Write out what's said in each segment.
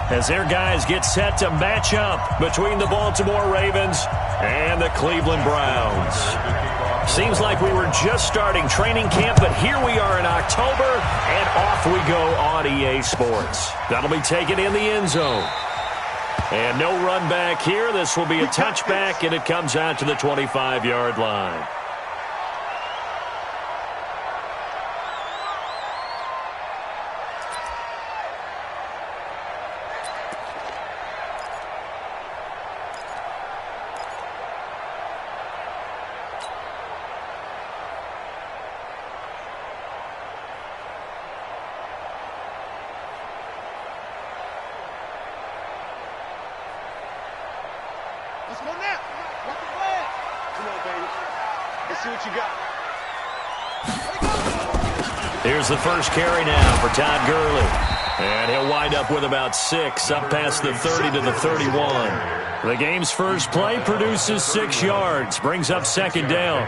as their guys get set to match up between the Baltimore Ravens and the Cleveland Browns. Seems like we were just starting training camp, but here we are in October, and off we go on EA Sports. That'll be taken in the end zone. And no run back here. This will be a touchback, and it comes out to the 25-yard line. Let's go now. Work the flag. Come on, baby. Let's see what you got. Here's the first carry now for Todd Gurley. And he'll wind up with about 6, up past the 30 to the 31. The game's first play produces 6 yards, brings up second down.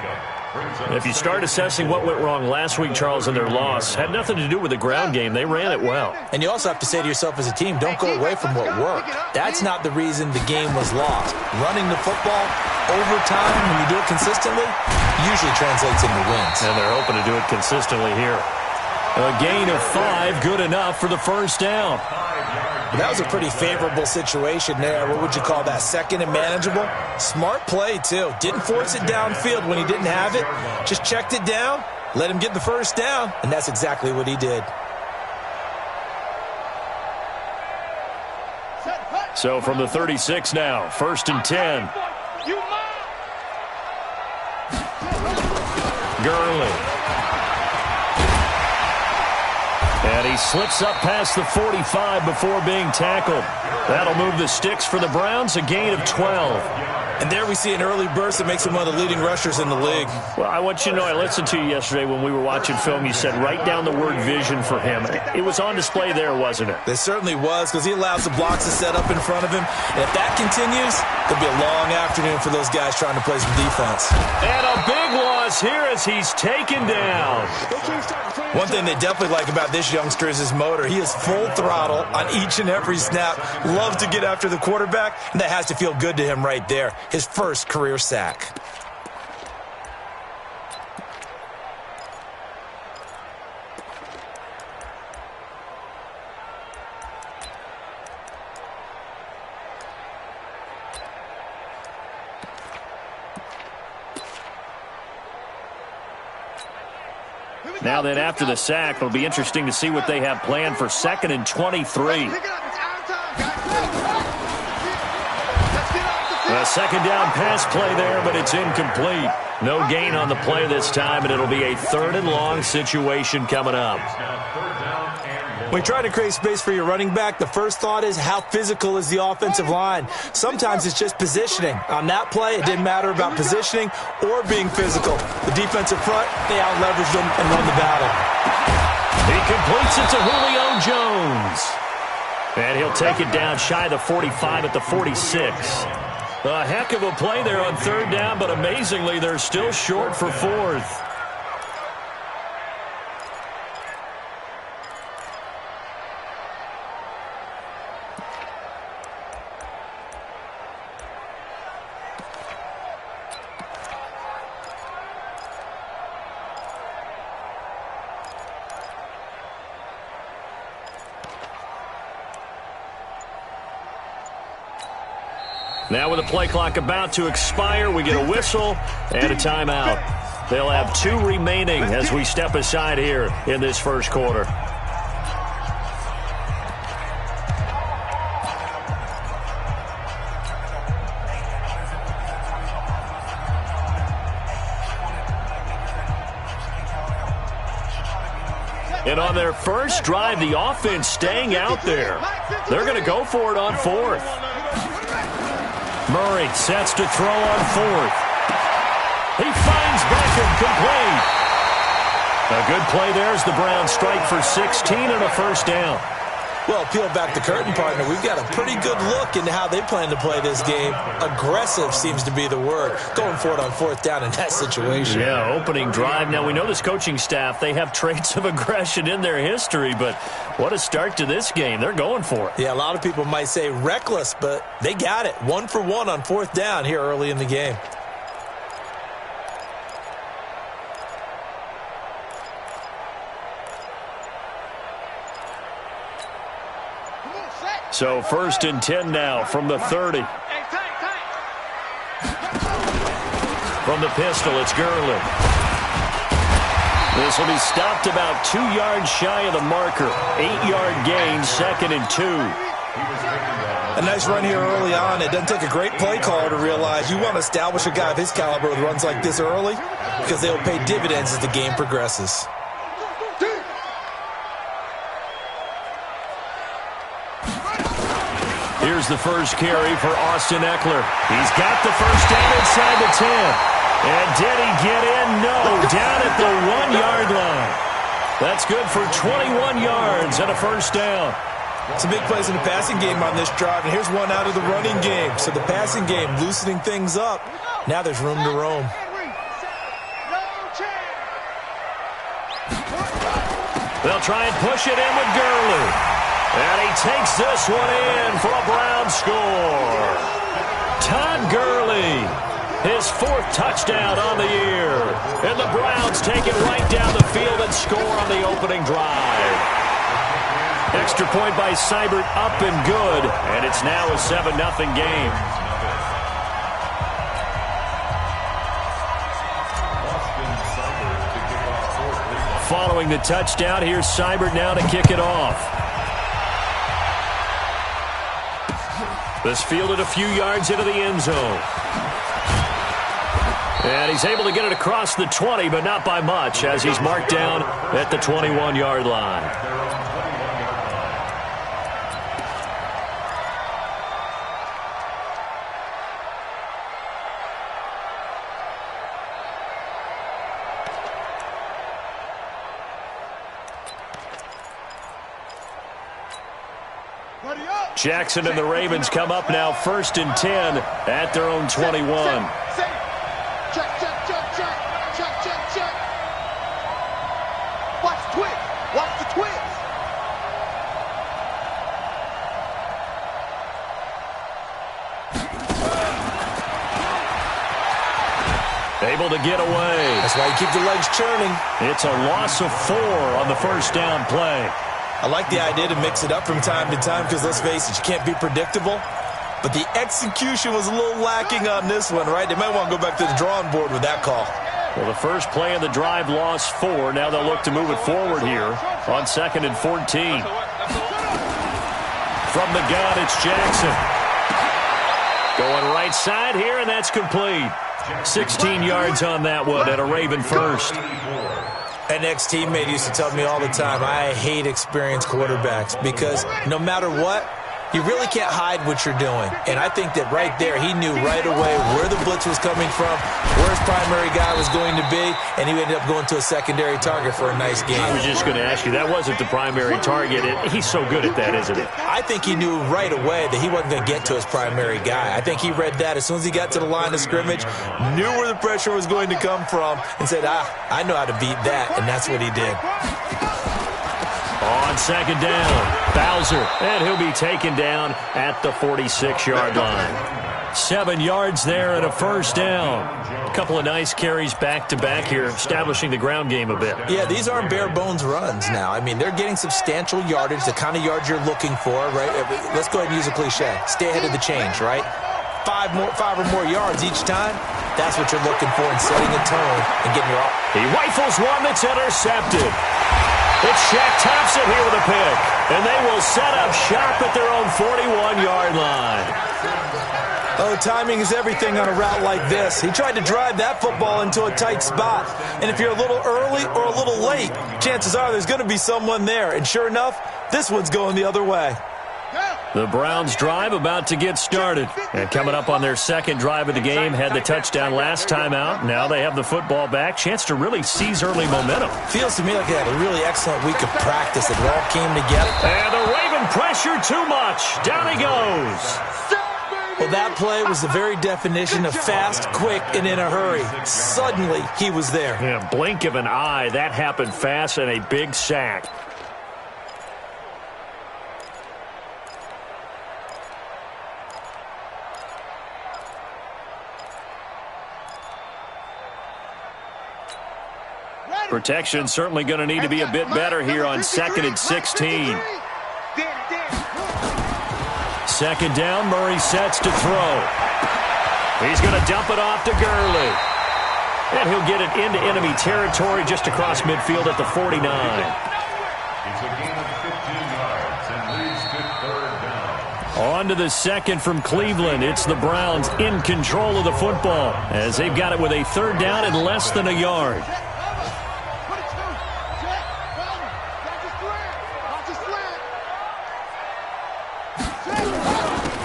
If you start assessing what went wrong last week, Charles, in their loss, had nothing to do with the ground game. They ran it well. And you also have to say to yourself as a team, don't go away from what worked. That's not the reason the game was lost. Running the football over time, when you do it consistently, usually translates into wins. And they're hoping to do it consistently here. A gain of 5, good enough for the first down. That was a pretty favorable situation there. What would you call that? Second and manageable? Smart play, too. Didn't force it downfield when he didn't have it. Just checked it down, let him get the first down, and that's exactly what he did. So from the 36 now, 1st and 10. Gurley. And he slips up past the 45 before being tackled. That'll move the sticks for the Browns, a gain of 12. And there we see an early burst that makes him one of the leading rushers in the league. Well, I want you to know, I listened to you yesterday when we were watching film. You said write down the word vision for him. It was on display there, wasn't it? It certainly was, because he allows the blocks to set up in front of him. And if that continues, it'll be a long afternoon for those guys trying to play some defense. And a big loss here as he's taken down. One thing they definitely like about this youngster is his motor. He is full throttle on each and every snap. Loves to get after the quarterback, and that has to feel good to him right there. His first career sack. Now then, after the sack, it'll be interesting to see what they have planned for 2nd and 23. A second down pass play there, but it's incomplete. No gain on the play this time, and it'll be a 3rd and long situation coming up. When you try to create space for your running back, the first thought is how physical is the offensive line. Sometimes it's just positioning. On that play, it didn't matter about positioning or being physical. The defensive front, they out-leveraged them and won the battle. He completes it to Julio Jones. And he'll take it down shy of the 45 at the 46. A heck of a play there on 3rd down, but amazingly, they're still short for 4th. Now with the play clock about to expire, we get a whistle and a timeout. They'll have 2 remaining as we step aside here in this first quarter. And on their first drive, the offense staying out there. They're going to go for it on 4th. Murray sets to throw on 4th. He finds Beckham complete. A good play there as the Browns strike for 16 and a first down. Well, peel back the curtain, partner. We've got a pretty good look into how they plan to play this game. Aggressive seems to be the word. Going for it on fourth down in that situation. Yeah, opening drive. Now, we know this coaching staff, they have traits of aggression in their history, but what a start to this game. They're going for it. Yeah, a lot of people might say reckless, but they got it. 1 for 1 on fourth down here early in the game. So 1st and 10 now from the 30. From the pistol, it's Gurley. This will be stopped about 2 yards shy of the marker. 8-yard gain, 2nd and 2. A nice run here early on. It doesn't take a great play caller to realize you want to establish a guy of his caliber with runs like this early because they will pay dividends as the game progresses. Here's the first carry for Austin Eckler. He's got the first down inside the 10. And did he get in? No, down at the 1-yard line. That's good for 21 yards and a first down. Some big plays in the passing game on this drive, and here's one out of the running game. So the passing game loosening things up. Now there's room to roam. They'll try and push it in with Gurley. And he takes this one in for a Browns score. Todd Gurley, his 4th touchdown on the year. And the Browns take it right down the field and score on the opening drive. Extra point by Seibert, up and good. And it's now a 7-0 game. Following the touchdown, here's Seibert now to kick it off. This fielded a few yards into the end zone. And he's able to get it across the 20, but not by much, as he's marked down at the 21-yard line. Jackson and the Ravens come up now 1st and 10 at their own 21. Check. Watch the twist. Watch the twist. Able to get away. That's why you keep the legs churning. It's a loss of 4 on the first down play. I like the idea to mix it up from time to time because, let's face it, you can't be predictable. But the execution was a little lacking on this one, right? They might want to go back to the drawing board with that call. Well, the first play of the drive lost 4. Now they'll look to move it forward here on 2nd and 14. From the gun, it's Jackson. Going right side here, and that's complete. 16 yards on that one and a Raven first. An ex-teammate used to tell me all the time, I hate experienced quarterbacks because no matter what, you really can't hide what you're doing. And I think that right there, he knew right away where the blitz was coming from, where his primary guy was going to be, and he ended up going to a secondary target for a nice game. I was just going to ask you, that wasn't the primary target. He's so good at that, isn't he? I think he knew right away that he wasn't going to get to his primary guy. I think he read that as soon as he got to the line of scrimmage, knew where the pressure was going to come from, and said, I know how to beat that, and that's what he did. On 2nd down, Bowser, and he'll be taken down at the 46-yard line. 7 yards there and a first down. A couple of nice carries back-to-back here, establishing the ground game a bit. Yeah, these aren't bare-bones runs now. I mean, they're getting substantial yardage, the kind of yards you're looking for, right? Let's go ahead and use a cliche. Stay ahead of the change, right? 5 or more yards each time. That's what you're looking for in setting a tone and getting your... He rifles one that's intercepted. It's Shaq Thompson here with a pick, and they will set up shop at their own 41-yard line. Oh, timing is everything on a route like this. He tried to drive that football into a tight spot. And if you're a little early or a little late, chances are there's going to be someone there. And sure enough, this one's going the other way. Yeah. The Browns drive about to get started. And coming up on their second drive of the game, had the touchdown last time out. Now they have the football back. Chance to really seize early momentum. Feels to me like they had a really excellent week of practice. It all came together. And the Raven pressure too much. Down he goes. Well, that play was the very definition of fast, quick, and in a hurry. Suddenly, he was there. Yeah, blink of an eye. That happened fast and a big sack. Protection certainly going to need to be a bit better here on 2nd and 16. Second down, Murray sets to throw. He's going to dump it off to Gurley. And he'll get it into enemy territory just across midfield at the 49. It's a gain of 15 yards and leads to 3rd down. On to the second from Cleveland. It's the Browns in control of the football as they've got it with a 3rd down and less than a yard.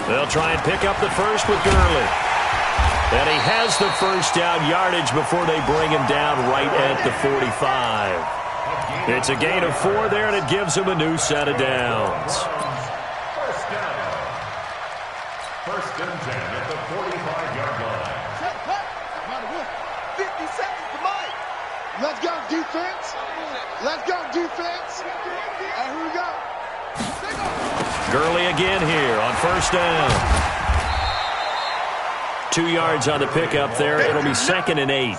They'll try and pick up the first with Gurley. And he has the first down yardage before they bring him down right at the 45. It's a gain of 4 there, and it gives him a new set of downs. First down. 1st and 10 at the 45-yard line. 50 seconds to Mike. Let's go, defense. Let's go, defense. And here we go. Gurley again here on 1st down. 2 yards on the pickup there. It'll be 2nd and 8.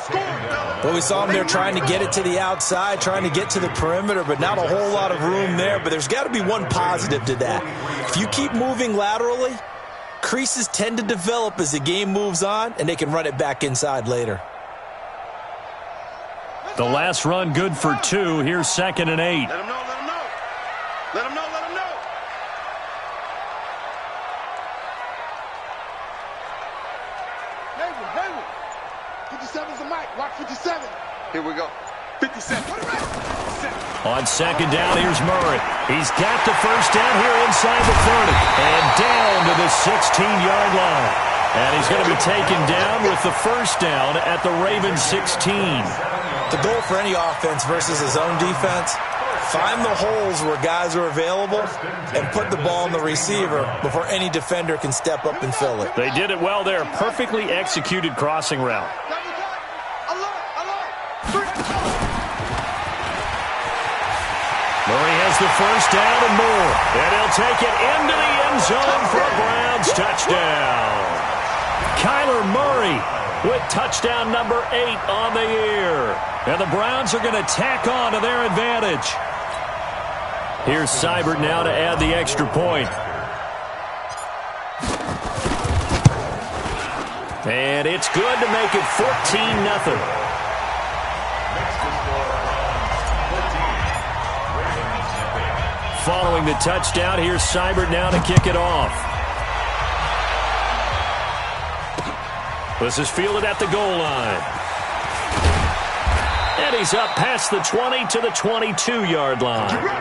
Well, we saw him there trying to get it to the outside, trying to get to the perimeter, but not a whole lot of room there. But there's got to be one positive to that. If you keep moving laterally, creases tend to develop as the game moves on, and they can run it back inside later. The last run good for 2. Here's 2nd and 8. Let him know, let him know. Let him know, let him know. Hayward. 57's the mic. Watch 57. Here we go. 57. On 2nd down, here's Murray. He's got the first down here inside the 30. And down to the 16-yard line. And he's going to be taken down with the first down at the Ravens 16. The goal for any offense versus his own defense, find the holes where guys are available and put the ball in the receiver before any defender can step up and fill it. They did it well there. Perfectly executed crossing route. Murray has the first down and more. And he'll take it into the end zone for a Browns touchdown. Kyler Murray with touchdown number 8 on the year. And the Browns are going to tack on to their advantage. Here's Seibert now to add the extra point. And it's good to make it 14-0. Following the touchdown, here's Seibert now to kick it off. This is fielded at the goal line. And he's up past the 20 to the 22-yard line. Get ready.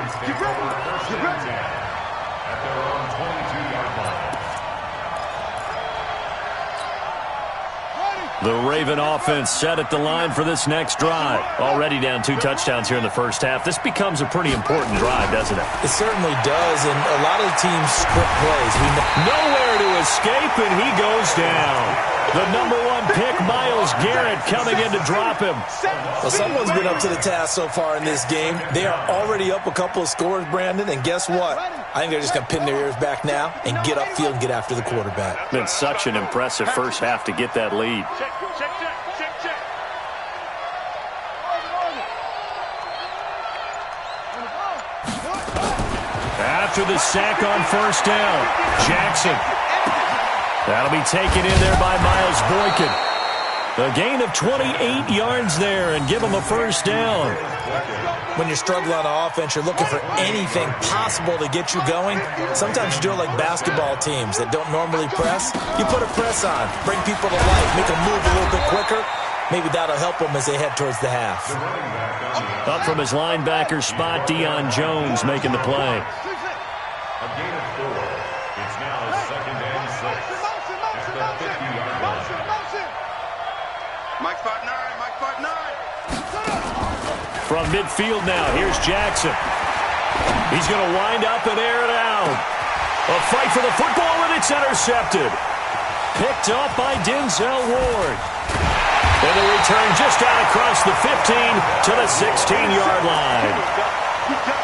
At their own 22-yard line. The Raven offense set at the line for this next drive. Already down 2 touchdowns here in the first half. This becomes a pretty important drive, doesn't it? It certainly does, and a lot of the teams script plays. Nowhere to escape, and he goes down. The number 1 pick, Myles Garrett, coming in to drop him. Well, someone's been up to the task so far in this game. They are already up a couple of scores, Brandon, and guess what? I think they're just going to pin their ears back now and get upfield and get after the quarterback. Been such an impressive first half to get that lead. Check. After the sack on first down, Jackson. That'll be taken in there by Miles Boykin. A gain of 28 yards there and give him a first down. When you're struggling on offense, you're looking for anything possible to get you going. Sometimes you do it like basketball teams that don't normally press. You put a press on, bring people to life, make them move a little bit quicker. Maybe that'll help them as they head towards the half. Up from his linebacker spot, Deion Jones making the play. A gain of 4. Mike 5'9", Mike 5'9". From midfield now, here's Jackson. He's going to wind up and air it out. A fight for the football, and it's intercepted. Picked up by Denzel Ward. And the return just out across the 15 to the 16-yard line.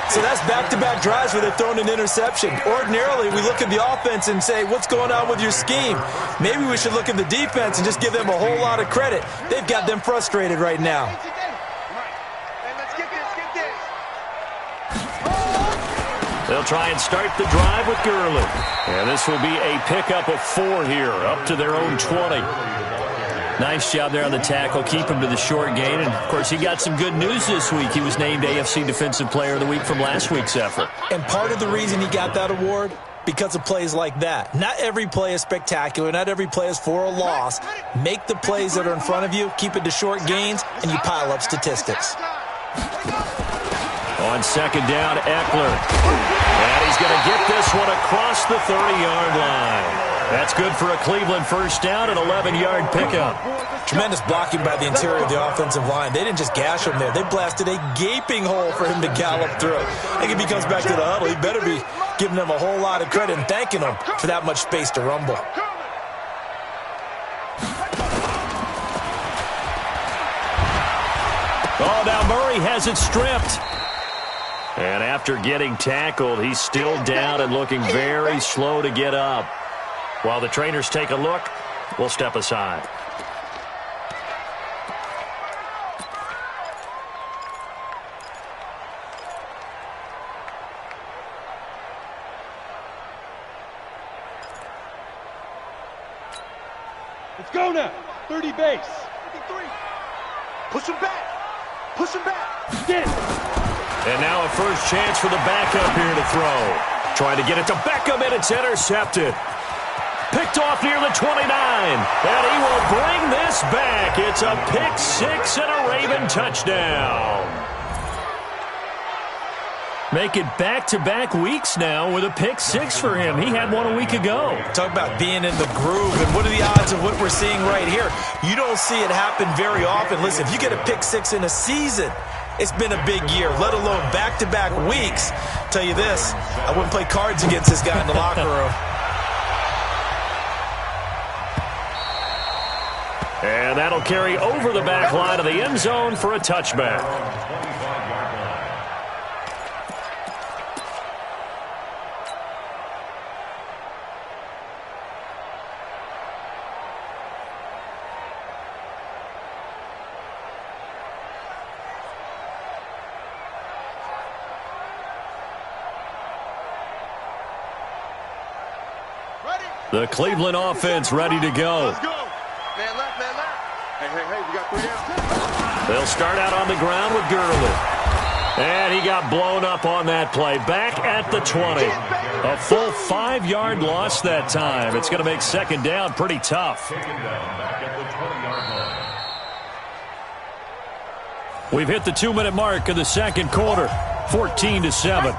So that's back-to-back drives where they've thrown an interception. Ordinarily, we look at the offense and say, what's going on with your scheme? Maybe we should look at the defense and just give them a whole lot of credit. They've got them frustrated right now. They'll try and start the drive with Gurley. And this will be a pickup of 4 here, up to their own 20. Nice job there on the tackle. Keep him to the short gain. And, of course, he got some good news this week. He was named AFC Defensive Player of the Week from last week's effort. And part of the reason he got that award, because of plays like that. Not every play is spectacular. Not every play is for a loss. Make the plays that are in front of you, keep it to short gains, and you pile up statistics. On second down, Eckler. And he's going to get this one across the 30-yard line. That's good for a Cleveland first down, an 11-yard pickup. Tremendous blocking by the interior of the offensive line. They didn't just gash him there. They blasted a gaping hole for him to gallop through. I think if he comes back to the huddle, he better be giving them a whole lot of credit and thanking them for that much space to rumble. Oh, now Murray has it stripped. And after getting tackled, he's still down and looking very slow to get up. While the trainers take a look, we'll step aside. Let's go now. 30 base. 53. Push him back. Push him back. Get it. And now a first chance for the backup here to throw. Trying to get it to Beckham, and it's intercepted. Picked off near the 29. And he will bring this back. It's a pick 6 and a Raven touchdown. Make it back-to-back weeks now with a pick 6 for him. He had one a week ago. Talk about being in the groove, and what are the odds of what we're seeing right here? You don't see it happen very often. Listen, if you get a pick 6 in a season, it's been a big year, let alone back-to-back weeks. Tell you this, I wouldn't play cards against this guy in the locker room. And that'll carry over the back line of the end zone for a touchback. The Cleveland offense ready to go. Let's go. Man left, man left. Hey, we got 3 downs. They'll start out on the ground with Gurley. And he got blown up on that play. Back at the 20. A full 5-yard loss that time. It's going to make second down pretty tough. We've hit the 2-minute mark of the second quarter. 14-7.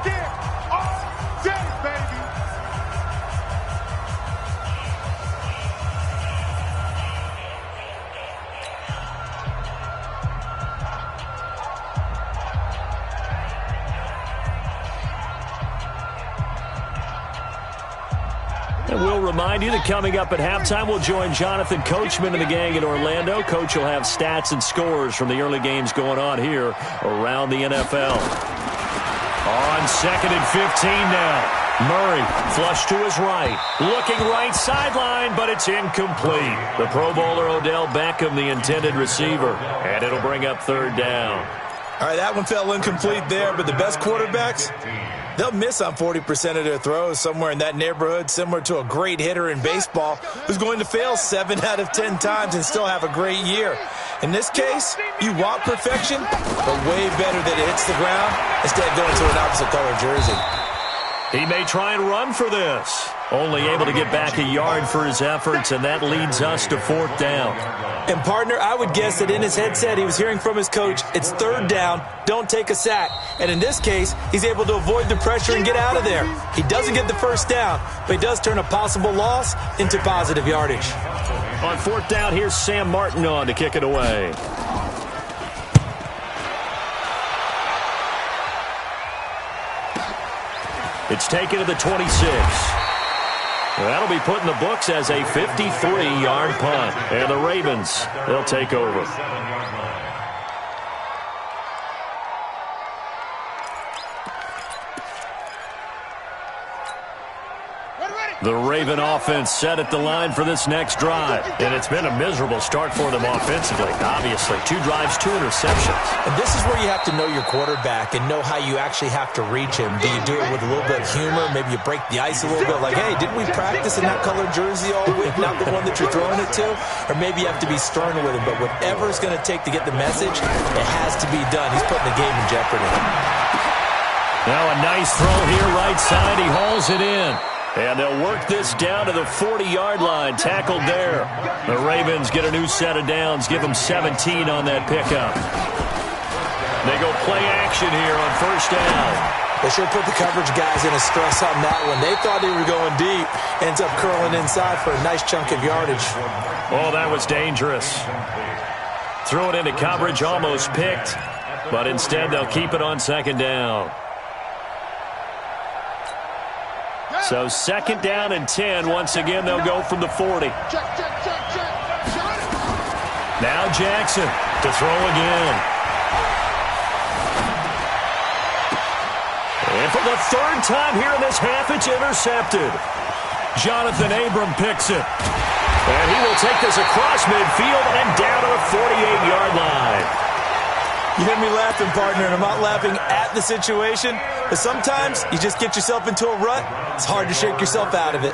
And we'll remind you that coming up at halftime, we'll join Jonathan Coachman and the gang in Orlando. Coach will have stats and scores from the early games going on here around the NFL. On second and 15 now. Murray flush to his right. Looking right sideline, but it's incomplete. The Pro Bowler Odell Beckham, the intended receiver. And it'll bring up third down. All right, that one fell incomplete there, but the best quarterbacks, they'll miss on 40% of their throws, somewhere in that neighborhood, similar to a great hitter in baseball who's going to fail 7 out of 10 times and still have a great year. In this case, you want perfection, but way better that it hits the ground instead of going to an opposite color jersey. He may try and run for this. Only able to get back a yard for his efforts, and that leads us to fourth down. And, partner, I would guess that in his headset he was hearing from his coach, it's third down, don't take a sack. And in this case, he's able to avoid the pressure and get out of there. He doesn't get the first down, but he does turn a possible loss into positive yardage. On fourth down, here's Sam Martin on to kick it away. It's taken to the 26. That'll be put in the books as a 53-yard punt. And the Ravens, they'll take over. The Raven offense set at the line for this next drive. And it's been a miserable start for them offensively. Obviously, 2 drives, 2 interceptions. And this is where you have to know your quarterback and know how you actually have to reach him. Do you do it with a little bit of humor? Maybe you break the ice a little bit like, hey, didn't we practice in that colored jersey all week, not the one that you're throwing it to? Or maybe you have to be stern with him. But whatever it's going to take to get the message, it has to be done. He's putting the game in jeopardy. Now a nice throw here right side. He hauls it in. And they'll work this down to the 40-yard line, tackled there. The Ravens get a new set of downs, give them 17 on that pickup. They go play action here on first down. They sure put the coverage guys in a stress on that one. They thought they were going deep. Ends up curling inside for a nice chunk of yardage. Oh, that was dangerous. Threw it into coverage, almost picked. But instead, they'll keep it on second down. So second down and 10. Once again, they'll go from the 40. Now Jackson to throw again. And for the third time here in this half, it's intercepted. Jonathan Abram picks it. And he will take this across midfield and down to the 48-yard line. You hear me laughing, partner, and I'm not laughing at the situation. But sometimes you just get yourself into a rut. It's hard to shake yourself out of it.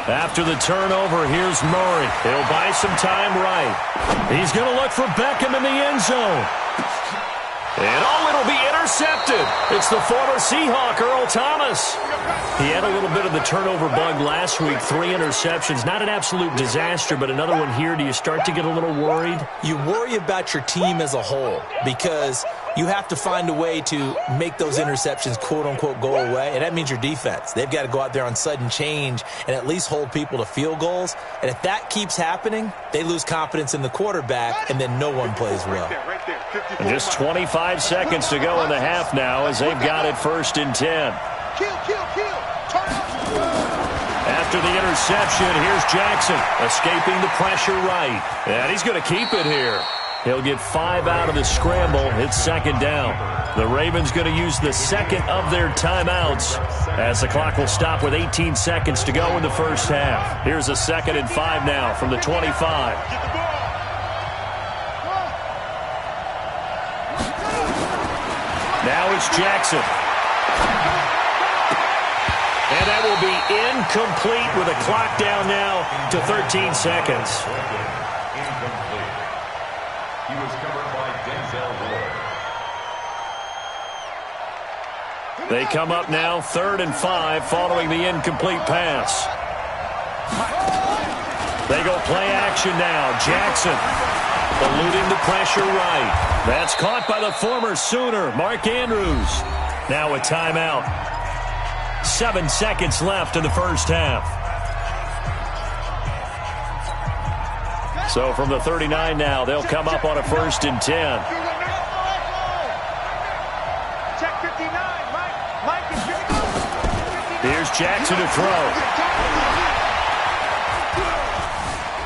After the turnover, here's Murray. He'll buy some time right. He's going to look for Beckham in the end zone. And it'll be intercepted. It's the former Seahawk, Earl Thomas. He had a little bit of the turnover bug last week. 3 interceptions. Not an absolute disaster, but another one here. Do you start to get a little worried? You worry about your team as a whole because you have to find a way to make those interceptions, quote-unquote, go away. And that means your defense. They've got to go out there on sudden change and at least hold people to field goals. And if that keeps happening, they lose confidence in the quarterback, and then no one plays well. And just 25 seconds to go in the half now as they've got it first and 10. After the interception, here's Jackson escaping the pressure right. And he's going to keep it here. He'll get 5 out of the scramble. It's second down. The Ravens going to use the second of their timeouts as the clock will stop with 18 seconds to go in the first half. Here's a 2nd and 5 now from the 25. Now it's Jackson. And that will be incomplete with a clock down now to 13 seconds. Incomplete. He was covered by Denzel Ward. They come up now 3rd and 5 following the incomplete pass. They go play action now. Jackson eluding the pressure right. That's caught by the former Sooner, Mark Andrews. Now a timeout. 7 seconds left in the first half. So from the 39 now, they'll come up on a 1st and 10. Here's Jackson to throw.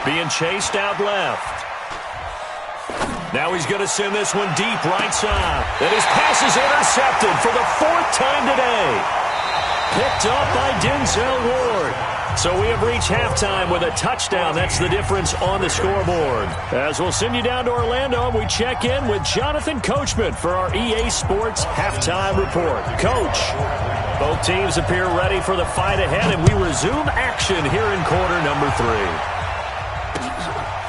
Being chased out left. Now he's going to send this one deep right side. And his pass is intercepted for the 4th time today. Picked up by Denzel Ward. So we have reached halftime with a touchdown. That's the difference on the scoreboard. As we'll send you down to Orlando, we check in with Jonathan Coachman for our EA Sports Halftime Report. Coach, both teams appear ready for the fight ahead, and we resume action here in quarter number 3.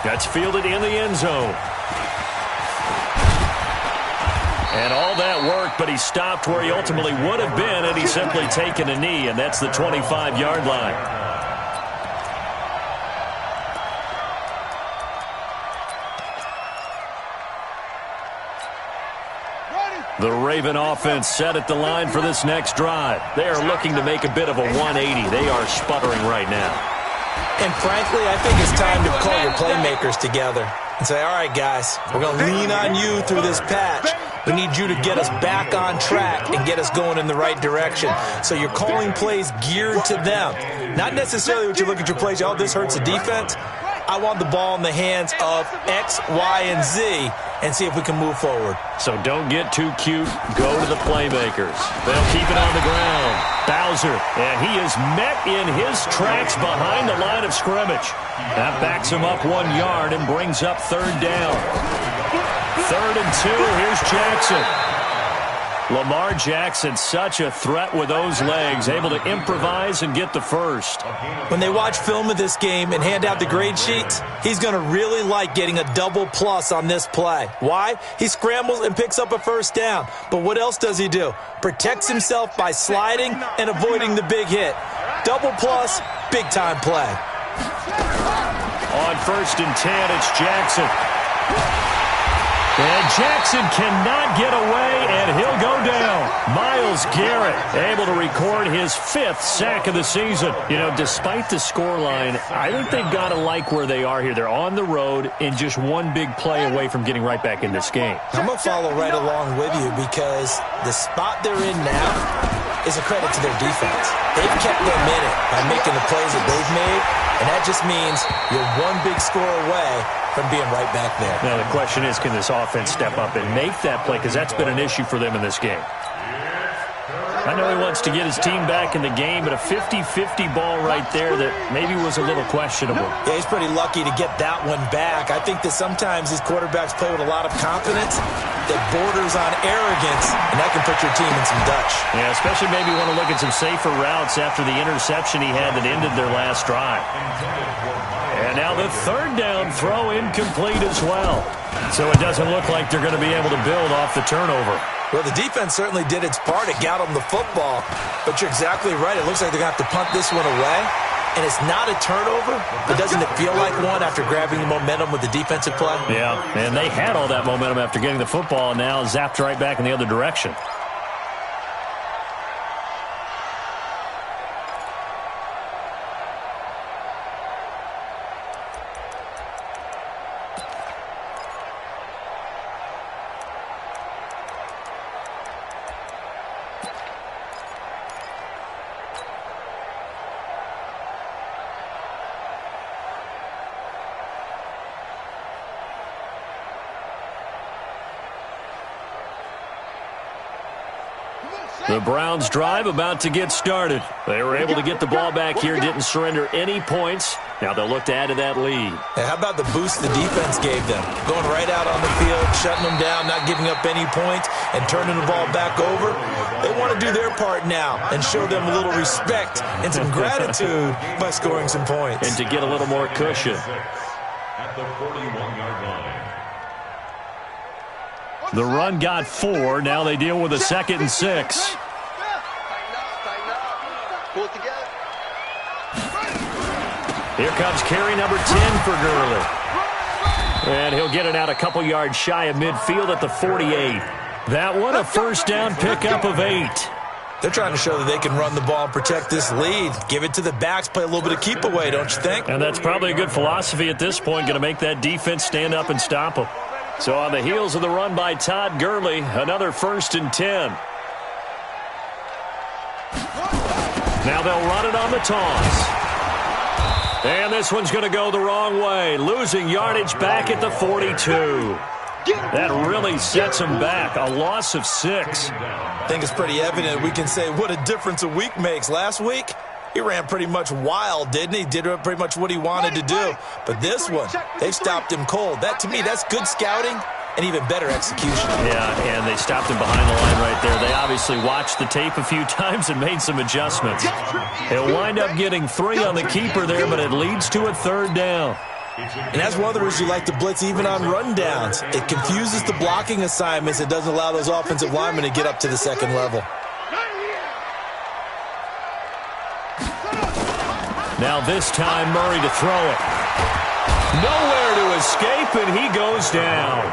That's fielded in the end zone. And all that worked, but he stopped where he ultimately would have been, and he's simply taken a knee, and that's the 25-yard line. Ready. The Raven offense set at the line for this next drive. They are looking to make a bit of a 180. They are sputtering right now. And frankly, I think it's time to call your playmakers together and say, all right, guys, we're going to lean on you through this patch. We need you to get us back on track and get us going in the right direction. So you're calling plays geared to them. Not necessarily what you look at your plays, oh, this hurts the defense. I want the ball in the hands of X, Y, and Z and see if we can move forward. So don't get too cute. Go to the playmakers. They'll keep it on the ground. Bowser, and he is met in his tracks behind the line of scrimmage. That backs him up 1 yard and brings up third down. 3rd and 2. Here's Jackson. Lamar Jackson, such a threat with those legs, able to improvise and get the first. When they watch film of this game and hand out the grade sheets, he's going to really like getting a double plus on this play. Why? He scrambles and picks up a first down. But what else does he do? Protects himself by sliding and avoiding the big hit. Double plus, big-time play. On 1st and 10, it's Jackson. And Jackson cannot get away, and he'll go down. Myles Garrett able to record his 5th sack of the season. You know, despite the scoreline, I think they've got to like where they are here. They're on the road and just one big play away from getting right back in this game. I'm going to follow right along with you because the spot they're in now is a credit to their defense. They've kept them in it by making the plays that they've made, and that just means you're one big score away from being right back there. Now, the question is, can this offense step up and make that play? Because that's been an issue for them in this game. I know he wants to get his team back in the game, but a 50-50 ball right there that maybe was a little questionable. Yeah, he's pretty lucky to get that one back. I think that sometimes these quarterbacks play with a lot of confidence that borders on arrogance, and that can put your team in some Dutch. Yeah, especially maybe want to look at some safer routes after the interception he had that ended their last drive. And now the 3rd down throw incomplete as well. So it doesn't look like they're going to be able to build off the turnover. Well, the defense certainly did its part. It got them the football. But you're exactly right. It looks like they're going to have to punt this one away. And it's not a turnover, but doesn't it feel like one after grabbing the momentum with the defensive play? Yeah, and they had all that momentum after getting the football and now zapped right back in the other direction. The Browns drive about to get started. They were able to get the ball back here, didn't surrender any points. Now they'll look to add to that lead. How about the boost the defense gave them? Going right out on the field, shutting them down, not giving up any points, and turning the ball back over. They want to do their part now and show them a little respect and some gratitude by scoring some points. And to get a little more cushion. At the 41-yard line. The run got 4. Now they deal with a 2nd and 6. Here comes carry number 10 for Gurley. And he'll get it out a couple yards shy of midfield at the 48. That one a 1st down pickup of 8. They're trying to show that they can run the ball and protect this lead. Give it to the backs, play a little bit of keep away, don't you think? And that's probably a good philosophy at this point, going to make that defense stand up and stop them. So on the heels of the run by Todd Gurley, another 1st and 10. Now they'll run it on the toss. And this one's going to go the wrong way, losing yardage back at the 42. That really sets him back, a loss of 6. I think it's pretty evident. We can say what a difference a week makes. Last week, he ran pretty much wild, didn't he? Did pretty much what he wanted to do. But this one, they stopped him cold. That, to me, that's good scouting and even better execution. Yeah, and they stopped him behind the line right there. They obviously watched the tape a few times and made some adjustments. He'll wind up getting 3 on the keeper there, but it leads to a 3rd down. And that's one of the reasons you like to blitz even on rundowns. It confuses the blocking assignments. It doesn't allow those offensive linemen to get up to the 2nd level. Now this time Murray to throw it. Nowhere to escape, and he goes down.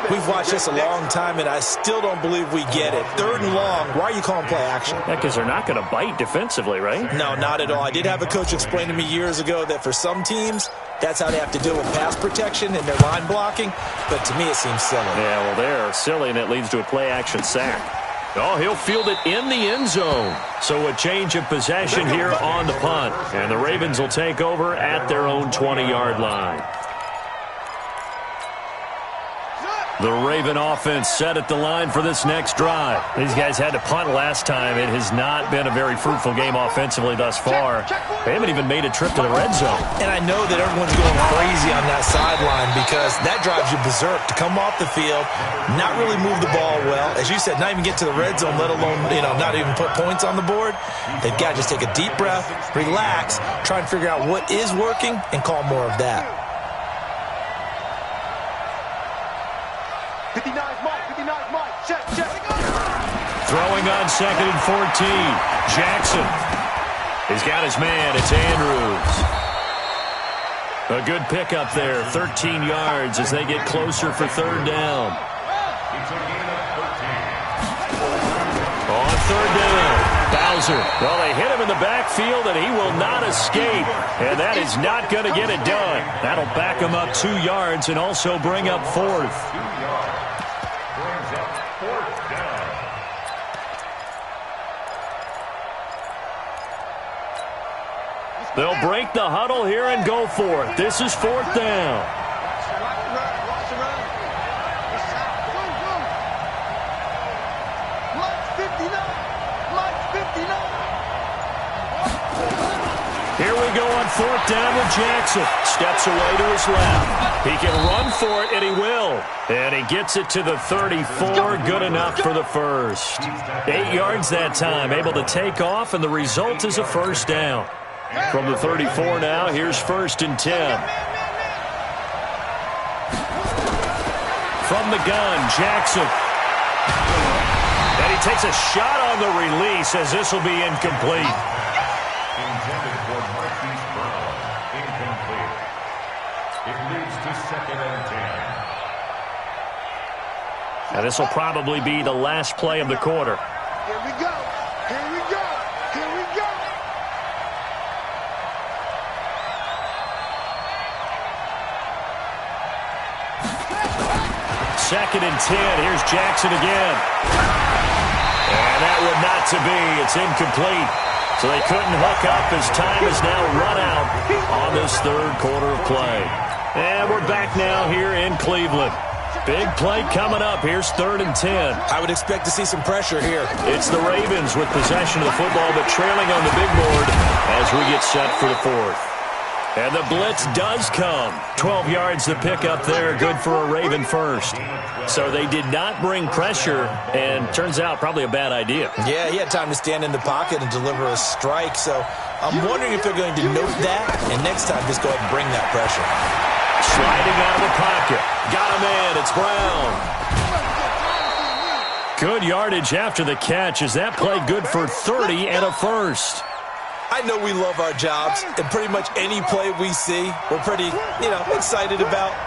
We've watched this a long time, and I still don't believe we get it. 3rd and long. Why are you calling play action? Yeah, because they're not going to bite defensively, right? No, not at all. I did have a coach explain to me years ago that for some teams, that's how they have to deal with pass protection and their line blocking. But to me, it seems silly. Yeah, well, they're silly, and it leads to a play-action sack. Oh, he'll field it in the end zone. So a change of possession here on the punt. And the Ravens will take over at their own 20-yard line. The Raven offense set at the line for this next drive. These guys had to punt last time. It has not been a very fruitful game offensively thus far. They haven't even made a trip to the red zone. And I know that everyone's going crazy on that sideline because that drives you berserk to come off the field, not really move the ball well. As you said, not even get to the red zone, let alone, not even put points on the board. They've got to just take a deep breath, relax, try and figure out what is working, and call more of that. 59's Mike, check. Throwing on 2nd and 14. Jackson. He's got his man. It's Andrews. A good pickup there. 13 yards as they get closer for 3rd down. On 3rd down. Bowser. Well, they hit him in the backfield, and he will not escape. And that is not going to get it done. That'll back him up 2 yards and also bring up 4th. They'll break the huddle here and go for it. This is 4th down. Here we go on 4th down with Jackson. Steps away to his left. He can run for it, and he will. And he gets it to the 34. Good enough for the first. 8 yards that time. Able to take off, and the result is a 1st down. From the 34 now, here's 1st and 10. From the gun, Jackson. And he takes a shot on the release as this will be incomplete. Intended for Marquise Brown. Incomplete. It leads to 2nd and 10. And this will probably be the last play of the quarter. Here we go. Second and 10. Here's Jackson again. And that would not to be. It's incomplete. So they couldn't hook up as time is now run out on this 3rd quarter of play. And we're back now here in Cleveland. Big play coming up. Here's 3rd and 10. I would expect to see some pressure here. It's the Ravens with possession of the football, but trailing on the big board as we get set for the 4th. And the blitz does come. 12 yards to pick up there. Good for a Raven first. So they did not bring pressure, and turns out probably a bad idea. Yeah, he had time to stand in the pocket and deliver a strike. So I'm wondering if they're going to note that, and next time just go ahead and bring that pressure. Sliding out of the pocket. Got a man. It's Brown. Good yardage after the catch as that played good for 30 and a first. I know we love our jobs, and pretty much any play we see, we're pretty, excited about.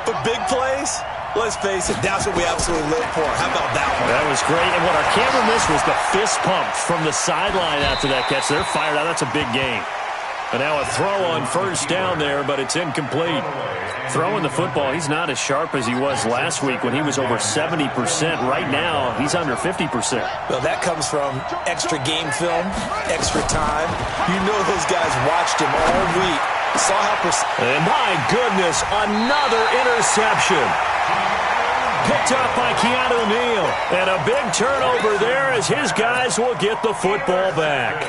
But big plays, let's face it, that's what we absolutely live for. How about that one? That was great. And what our camera missed was the fist pump from the sideline after that catch. They're fired out. That's a big game. And now a throw on 1st down there, but it's incomplete. Throwing the football, he's not as sharp as he was last week when he was over 70%. Right now, he's under 50%. Well, that comes from extra game film, extra time. You know those guys watched him all week. Saw how and my goodness, another interception. Picked up by Keanu Neal. And a big turnover there as his guys will get the football back.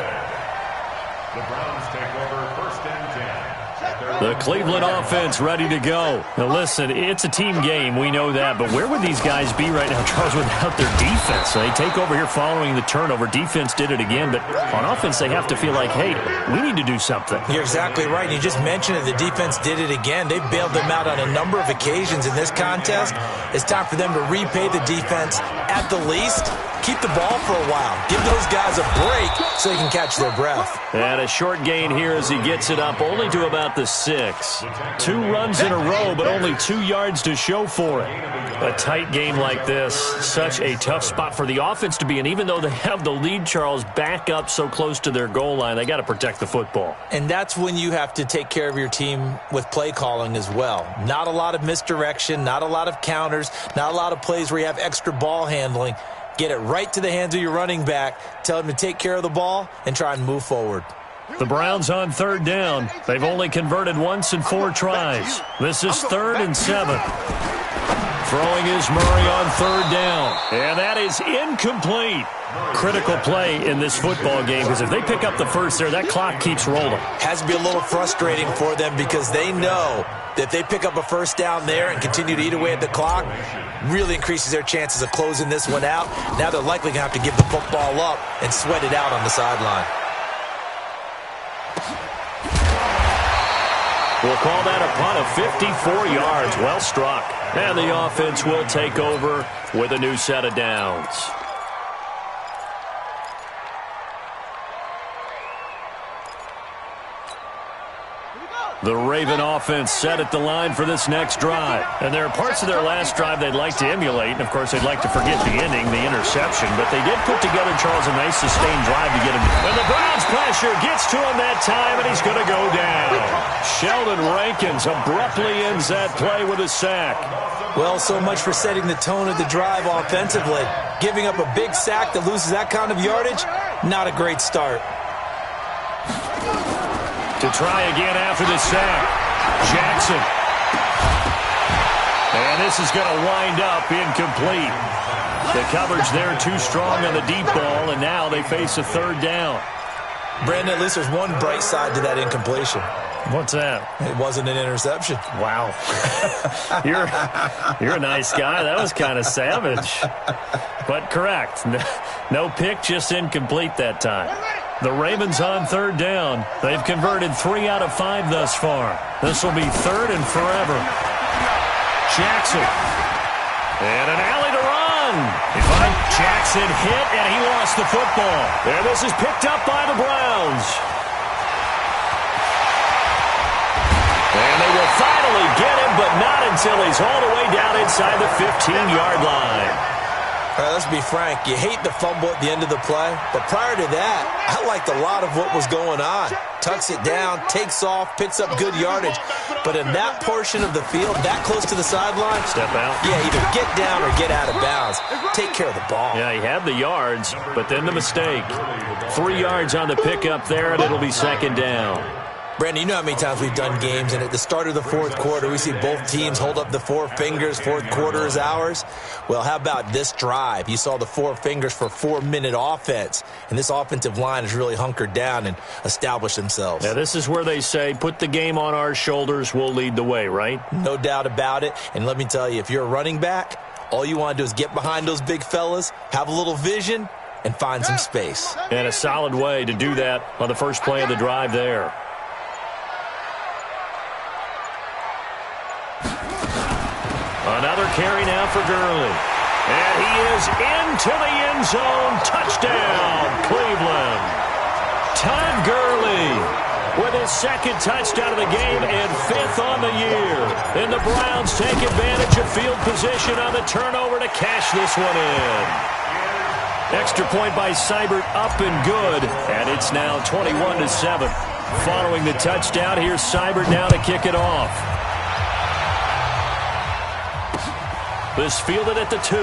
The Browns take over 1st and 10. The Cleveland offense ready to go. Now listen, it's a team game, we know that, but where would these guys be right now, Charles, without their defense? So they take over here following the turnover. Defense did it again, but on offense they have to feel like, hey, we need to do something. You're exactly right. You just mentioned it. The defense did it again. They bailed them out on a number of occasions in this contest. It's time for them to repay the defense at the least. keep the ball for a while. Give those guys a break so they can catch their breath. And a short gain here as he gets it up only to about the 6. 2 runs in a row, but only 2 yards to show for it. A tight game like this, such a tough spot for the offense to be in. Even though they have the lead, Charles, back up so close to their goal line, they got to protect the football. And that's when you have to take care of your team with play calling as well. Not a lot of misdirection, not a lot of counters, not a lot of plays where you have extra ball handling. Get it right to the hands of your running back, tell him to take care of the ball, and try and move forward. The Browns on 3rd down. They've only converted once in 4 tries. This is 3rd and 7. Throwing is Murray on 3rd down. And that is incomplete. Critical play in this football game because if they pick up the first there, that clock keeps rolling. Has to be a little frustrating for them because they know that if they pick up a first down there and continue to eat away at the clock, really increases their chances of closing this one out. Now they're likely going to have to give the football up and sweat it out on the sideline. We'll call that a punt of 54 yards. Well struck. And the offense will take over with a new set of downs. The Raven offense set at the line for this next drive. And there are parts of their last drive they'd like to emulate. And, of course, they'd like to forget the ending, the interception. But they did put together, Charles, a nice sustained drive to get him. And the Browns pressure gets to him that time, and he's going to go down. Sheldon Rankins abruptly ends that play with a sack. Well, so much for setting the tone of the drive offensively. Giving up a big sack that loses that kind of yardage, not a great start. To try again after the sack, Jackson. And this is going to wind up incomplete. The coverage there too strong on the deep ball, and now they face a 3rd down. Brandon, at least there's one bright side to that incompletion. What's that? It wasn't an interception. Wow. You're a nice guy. That was kind of savage. But correct. No pick, just incomplete that time. The Ravens on 3rd down. They've converted 3 out of 5 thus far. This will be 3rd and forever. Jackson. And an alley to run. Jackson hit, and he lost the football. And this is picked up by the Browns. And they will finally get him, but not until he's all the way down inside the 15-yard line. All right, let's be frank. You hate the fumble at the end of the play, but prior to that, I liked a lot of what was going on. Tucks it down, takes off, picks up good yardage. But in that portion of the field, that close to the sideline, step out. Yeah, either get down or get out of bounds. Take care of the ball. Yeah, he had the yards, but then the mistake. 3 yards on the pickup there, and it'll be 2nd down. Brandon, you know how many times we've done games, and at the start of the 4th quarter, we see both teams hold up the 4 fingers, 4th quarter is ours. Well, how about this drive? You saw the 4 fingers for 4-minute offense, and this offensive line has really hunkered down and established themselves. Yeah, this is where they say, put the game on our shoulders, we'll lead the way, right? No doubt about it, and let me tell you, if you're a running back, all you want to do is get behind those big fellas, have a little vision, and find some space. And a solid way to do that on the first play of the drive there. Another carry now for Gurley. And he is into the end zone. Touchdown, Cleveland. Todd Gurley with his 2nd touchdown of the game and 5th on the year. And the Browns take advantage of field position on the turnover to cash this one in. Extra point by Seibert, up and good. And it's now 21-7. Following the touchdown, here's Seibert now to kick it off. This fielded at the 2.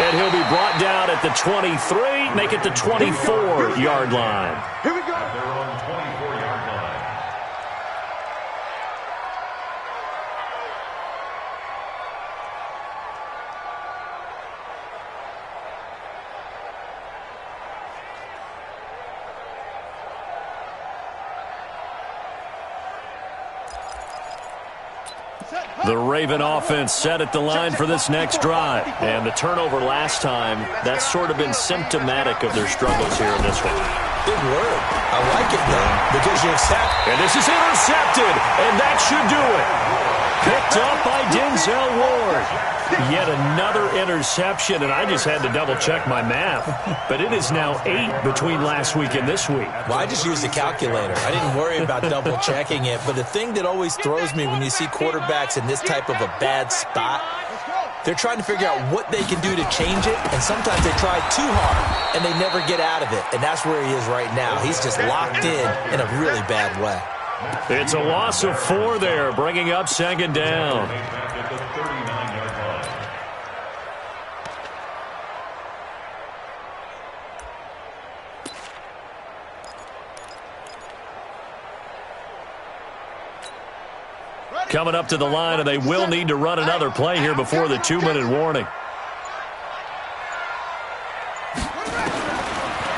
And he'll be brought down at the 23, make it the 24-yard line. Here we go. They're on the 24-yard line. The Raven offense set at the line for this next drive. And the turnover last time, that's sort of been symptomatic of their struggles here in this one. Big word. I like it, though, because you accept. And this is intercepted, and that should do it. Picked up by Denzel Ward. Yet another interception, and I just had to double-check my math. But it is now 8 between last week and this week. Well, I just used a calculator. I didn't worry about double-checking it. But the thing that always throws me when you see quarterbacks in this type of a bad spot, they're trying to figure out what they can do to change it, and sometimes they try too hard, and they never get out of it. And that's where he is right now. He's just locked in a really bad way. It's a loss of 4 there, bringing up second down. Coming up to the line, and they will need to run another play here before the 2-minute warning.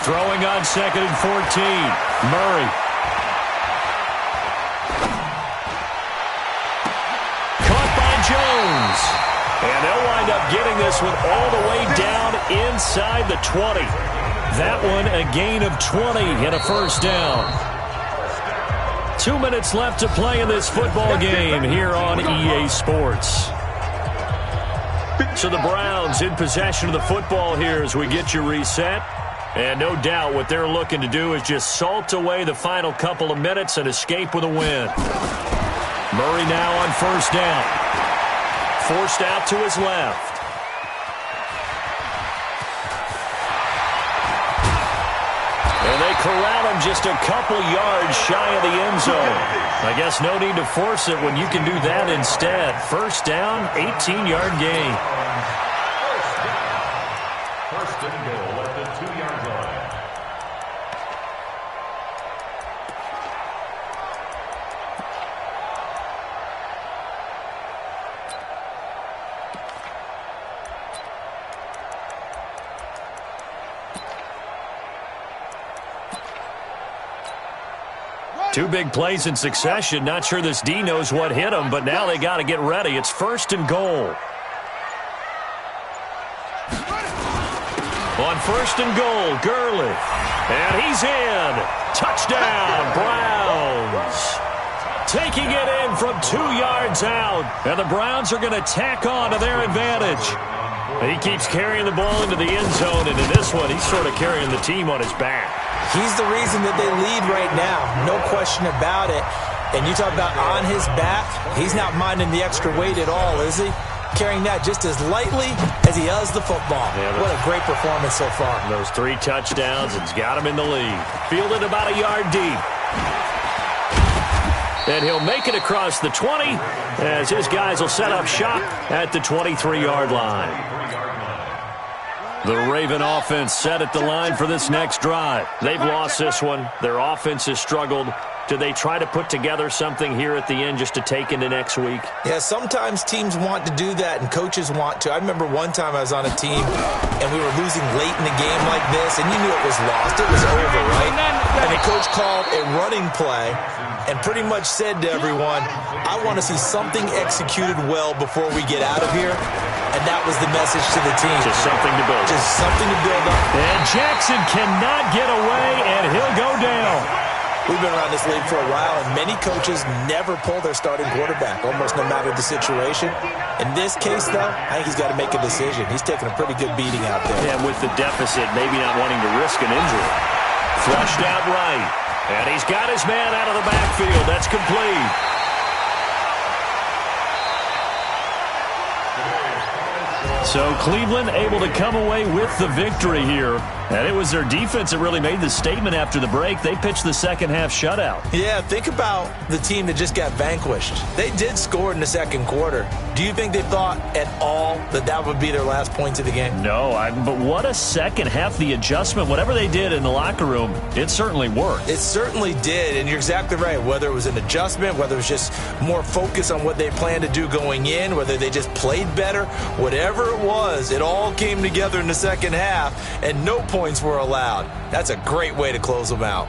Throwing on 2nd and 14. Murray. Caught by Jones. And they'll wind up getting this one all the way down inside the 20. That one a gain of 20 and a first down. 2 minutes left to play in this football game here on EA Sports. So the Browns in possession of the football here as we get you reset. And no doubt what they're looking to do is just salt away the final couple of minutes and escape with a win. Murray now on first down. Forced out to his left. And they corral him just a couple yards shy of the end zone. I guess no need to force it when you can do that instead. First down, 18-yard gain. First and goal at the 2-yard line. Two big plays in succession. Not sure this D knows what hit him, but now they got to get ready. It's first and goal. On first and goal, Gurley. And he's in. Touchdown, Browns. Taking it in from 2 yards out. And the Browns are going to tack on to their advantage. He keeps carrying the ball into the end zone, and in this one, he's sort of carrying the team on his back. He's the reason that they lead right now. No question about it. And you talk about on his back, he's not minding the extra weight at all, is he? Carrying that just as lightly as he does the football. Yeah, what a great performance so far. Those 3 touchdowns, it's got him in the lead. Fielded about a yard deep. And he'll make it across the 20 as his guys will set up shop at the 23-yard line. The Raven offense set at the line for this next drive. They've lost this one. Their offense has struggled. Do they try to put together something here at the end just to take into next week? Yeah, sometimes teams want to do that and coaches want to. I remember one time I was on a team and we were losing late in the game like this, and you knew it was lost. It was over, right? And the coach called a running play and pretty much said to everyone, I want to see something executed well before we get out of here. And that was the message to the team. Just something to build. Just something to build up. And Jackson cannot get away, and he'll go down. We've been around this league for a while, and many coaches never pull their starting quarterback, almost no matter the situation. In this case, though, I think he's got to make a decision. He's taking a pretty good beating out there. And with the deficit, maybe not wanting to risk an injury. Flushed out right. And he's got his man out of the backfield. That's complete. So Cleveland able to come away with the victory here. And it was their defense that really made the statement after the break. They pitched the second-half shutout. Yeah, think about the team that just got vanquished. They did score in the second quarter. Do you think they thought at all that that would be their last points of the game? No, but what a second half. The adjustment, whatever they did in the locker room, it certainly worked. It certainly did, and you're exactly right. Whether it was an adjustment, whether it was just more focus on what they planned to do going in, whether they just played better, whatever it was, it all came together in the second half, and no points were allowed. That's a great way to close them out.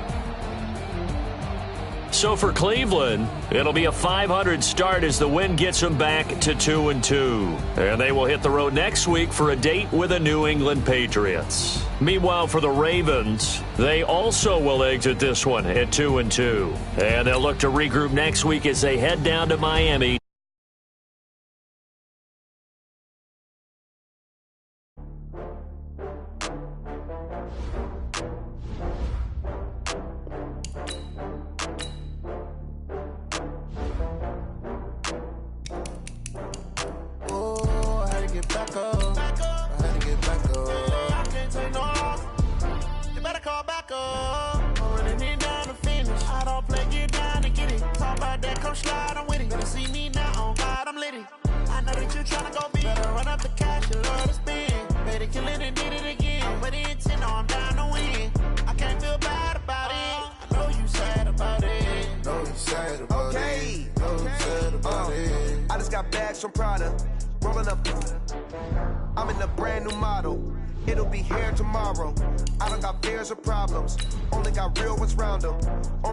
So for Cleveland, it'll be a .500 start as the win gets them back to 2-2. And they will hit the road next week for a date with the New England Patriots. Meanwhile, for the Ravens, they also will exit this one at 2-2. And they'll look to regroup next week as they head down to Miami. from Prada, rolling up. I'm in a brand new model. It'll be here tomorrow. I don't got fears or problems, only got real ones round them.